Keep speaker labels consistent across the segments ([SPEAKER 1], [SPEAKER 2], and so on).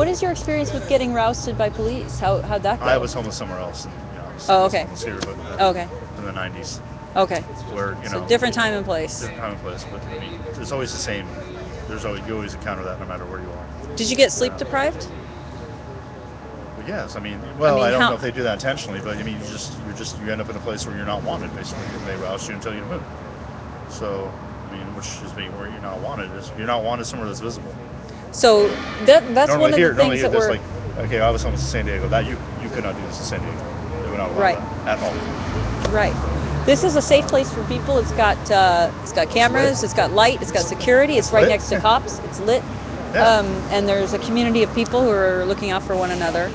[SPEAKER 1] What is your experience with getting rousted by police? How'd that go?
[SPEAKER 2] I was homeless somewhere else, and
[SPEAKER 1] Oh,
[SPEAKER 2] wasn't
[SPEAKER 1] okay.
[SPEAKER 2] homeless here, but
[SPEAKER 1] Okay.
[SPEAKER 2] in the '90s,
[SPEAKER 1] Okay.
[SPEAKER 2] where
[SPEAKER 1] So different time and place.
[SPEAKER 2] different time and place. But I mean, it's always the same. You always encounter that no matter where you are.
[SPEAKER 1] Did you get sleep deprived?
[SPEAKER 2] But yes, I mean,
[SPEAKER 1] I
[SPEAKER 2] well,
[SPEAKER 1] mean,
[SPEAKER 2] I don't
[SPEAKER 1] how?
[SPEAKER 2] know if they do that intentionally, but I mean, you end up in a place where you're not wanted, basically, and they rouse you and tell you to move. So, I mean, which is being where you're not wanted somewhere that's visible.
[SPEAKER 1] So that's one of the
[SPEAKER 2] Normally
[SPEAKER 1] things
[SPEAKER 2] here,
[SPEAKER 1] that
[SPEAKER 2] there's
[SPEAKER 1] we're
[SPEAKER 2] like, okay, I was homeless in San Diego. That you could not do this in San Diego. They would not allow
[SPEAKER 1] right.
[SPEAKER 2] that at all.
[SPEAKER 1] Right. This is a safe place for people. It's got
[SPEAKER 2] It's lit.
[SPEAKER 1] cameras. It's got light. It's got security. It's
[SPEAKER 2] It's
[SPEAKER 1] right
[SPEAKER 2] lit.
[SPEAKER 1] next to cops. It's lit.
[SPEAKER 2] Yeah.
[SPEAKER 1] And there's a community of people who are looking out for one another.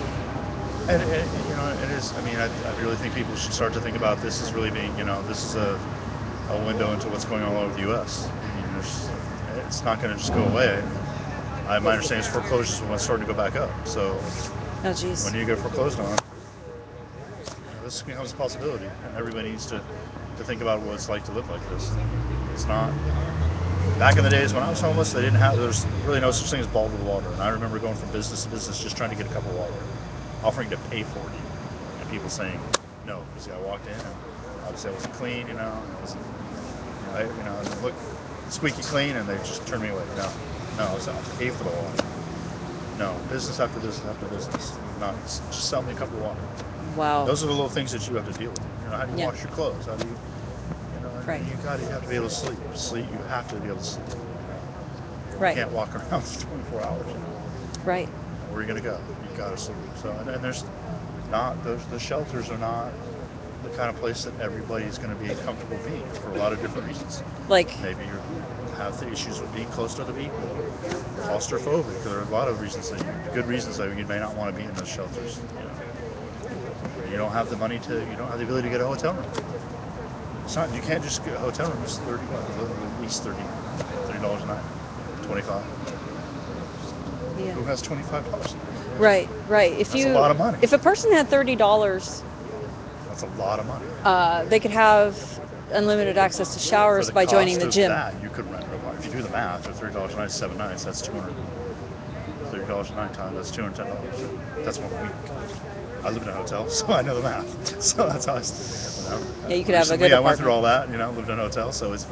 [SPEAKER 2] And it is. I mean, I really think people should start to think about this as really being, this is a window into what's going on all over the U.S. I mean, it's not going to just go away. My understanding is foreclosures are starting to go back up. So
[SPEAKER 1] Oh, jeez.
[SPEAKER 2] when you get foreclosed on, this becomes a possibility, and everybody needs to think about what it's like to live like this. It's not. Back in the days when I was homeless, there's really no such thing as bottled water, and I remember going from business to business just trying to get a cup of water, offering to pay for it even, and people saying no because I walked in and obviously I wasn't clean, and it wasn't, I didn't look squeaky clean, and they just turned me away. No, I'll pay for the water. No, business after business after business. Not just sell me a cup of water.
[SPEAKER 1] Wow.
[SPEAKER 2] Those are the little things that you have to deal with. How do you
[SPEAKER 1] Yeah.
[SPEAKER 2] wash your clothes? How do you,
[SPEAKER 1] Right.
[SPEAKER 2] you have to be able to sleep. You have to be able to sleep. You
[SPEAKER 1] Right.
[SPEAKER 2] can't walk around for 24 hours.
[SPEAKER 1] Right.
[SPEAKER 2] Where are you going to go? You've got to sleep. So, and there's not the shelters are not the kind of place that everybody's going to be comfortable being for a lot of different reasons.
[SPEAKER 1] Like.
[SPEAKER 2] Maybe you have the issues with being close to other people, claustrophobic. There are a lot of reasons good reasons that you may not want to be in those shelters. You don't have the money you don't have the ability to get a hotel room. It's not. You can't just get a hotel room. It's at least $30 a night, 25.
[SPEAKER 1] Yeah.
[SPEAKER 2] Who has $25 a night?
[SPEAKER 1] Right. Right.
[SPEAKER 2] That's a lot of money.
[SPEAKER 1] If a person had $30,
[SPEAKER 2] That's a lot of money.
[SPEAKER 1] they could have unlimited access to
[SPEAKER 2] For
[SPEAKER 1] showers
[SPEAKER 2] the
[SPEAKER 1] by joining
[SPEAKER 2] cost
[SPEAKER 1] the
[SPEAKER 2] of
[SPEAKER 1] gym.
[SPEAKER 2] that, you could rent. If you do the math, for $30 a night, 7 nights, that's $230 a night times. That's $210. That's 1 week. I live in a hotel, so I know the math. So that's how I.
[SPEAKER 1] Yeah, you could have a good
[SPEAKER 2] Recently, I went through
[SPEAKER 1] apartment.
[SPEAKER 2] all that. Lived in a hotel, so it's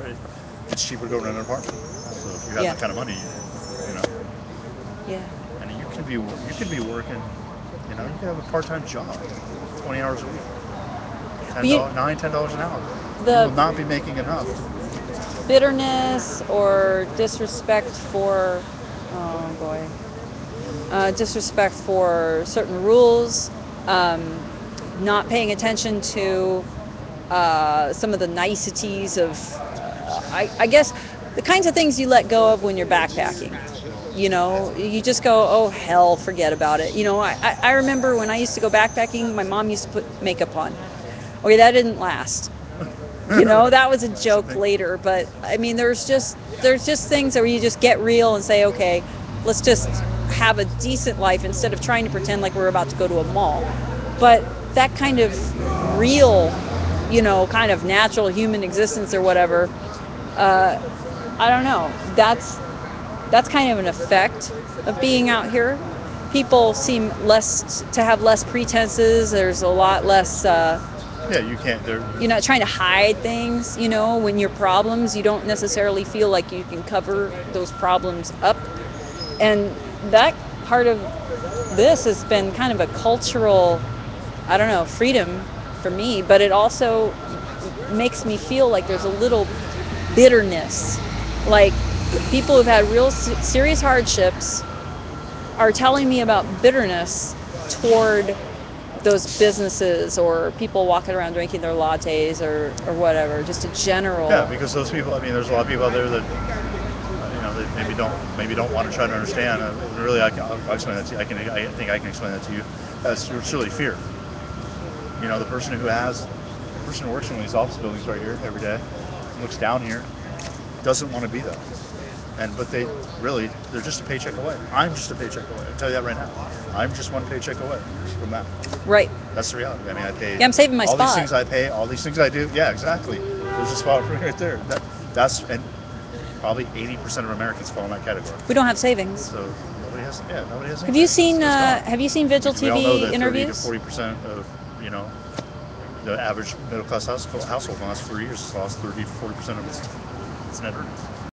[SPEAKER 2] cheaper to go rent an apartment. So if you have
[SPEAKER 1] Yeah.
[SPEAKER 2] that kind of money, you know,
[SPEAKER 1] Yeah.
[SPEAKER 2] and you can be working. You can have a part-time job, 20 hours a week,
[SPEAKER 1] But you,
[SPEAKER 2] $10 an hour. You
[SPEAKER 1] the
[SPEAKER 2] will not be making enough.
[SPEAKER 1] bitterness or disrespect for, oh boy, disrespect for certain rules, um, not paying attention to some of the niceties of, I guess, the kinds of things you let go of when you're backpacking. You just go, oh hell, forget about it. I remember when I used to go backpacking, my mom used to put makeup on. Okay, that didn't last. That was a joke
[SPEAKER 2] Something.
[SPEAKER 1] later, but I mean, there's just things where you just get real and say, okay, let's just have a decent life instead of trying to pretend like we're about to go to a mall. But that kind of real, kind of natural human existence or whatever, uh, I don't know. That's kind of an effect of being out here. People seem less to have less pretenses. There's a lot less.
[SPEAKER 2] Yeah, you can't. There.
[SPEAKER 1] You're not trying to hide things. When your problems, you don't necessarily feel like you can cover those problems up. And that part of this has been kind of a cultural, I don't know, freedom for me, but it also makes me feel like there's a little bitterness. Like people who've had real serious hardships are telling me about bitterness toward those businesses or people walking around drinking their lattes or whatever, just a
[SPEAKER 2] Yeah,
[SPEAKER 1] general.
[SPEAKER 2] because those people. I mean, there's a lot of people out there that they maybe don't want to try to understand. Really, I'll explain that to you. I think I can explain that to you. It's really fear. The person who works in one of these office buildings right here every day, looks down here, doesn't want to be that. But they're just a paycheck away. I'm just a paycheck away. I'll tell you that right now. I'm just one paycheck away from that.
[SPEAKER 1] Right.
[SPEAKER 2] That's the reality. I mean, I pay
[SPEAKER 1] Yeah, I'm saving my
[SPEAKER 2] all these
[SPEAKER 1] spot.
[SPEAKER 2] things. All these things I do. Yeah, exactly. There's a spot for me right there. And probably 80% of Americans fall in that category.
[SPEAKER 1] We don't have savings.
[SPEAKER 2] So nobody has Yeah, nobody has
[SPEAKER 1] Have you
[SPEAKER 2] anything.
[SPEAKER 1] seen
[SPEAKER 2] It's gone.
[SPEAKER 1] Have you seen Vigil
[SPEAKER 2] We all know
[SPEAKER 1] TV
[SPEAKER 2] that 30 to
[SPEAKER 1] interviews?
[SPEAKER 2] 40% of the average middle class household in the last 3 years has lost 30 to 40% of its net earnings.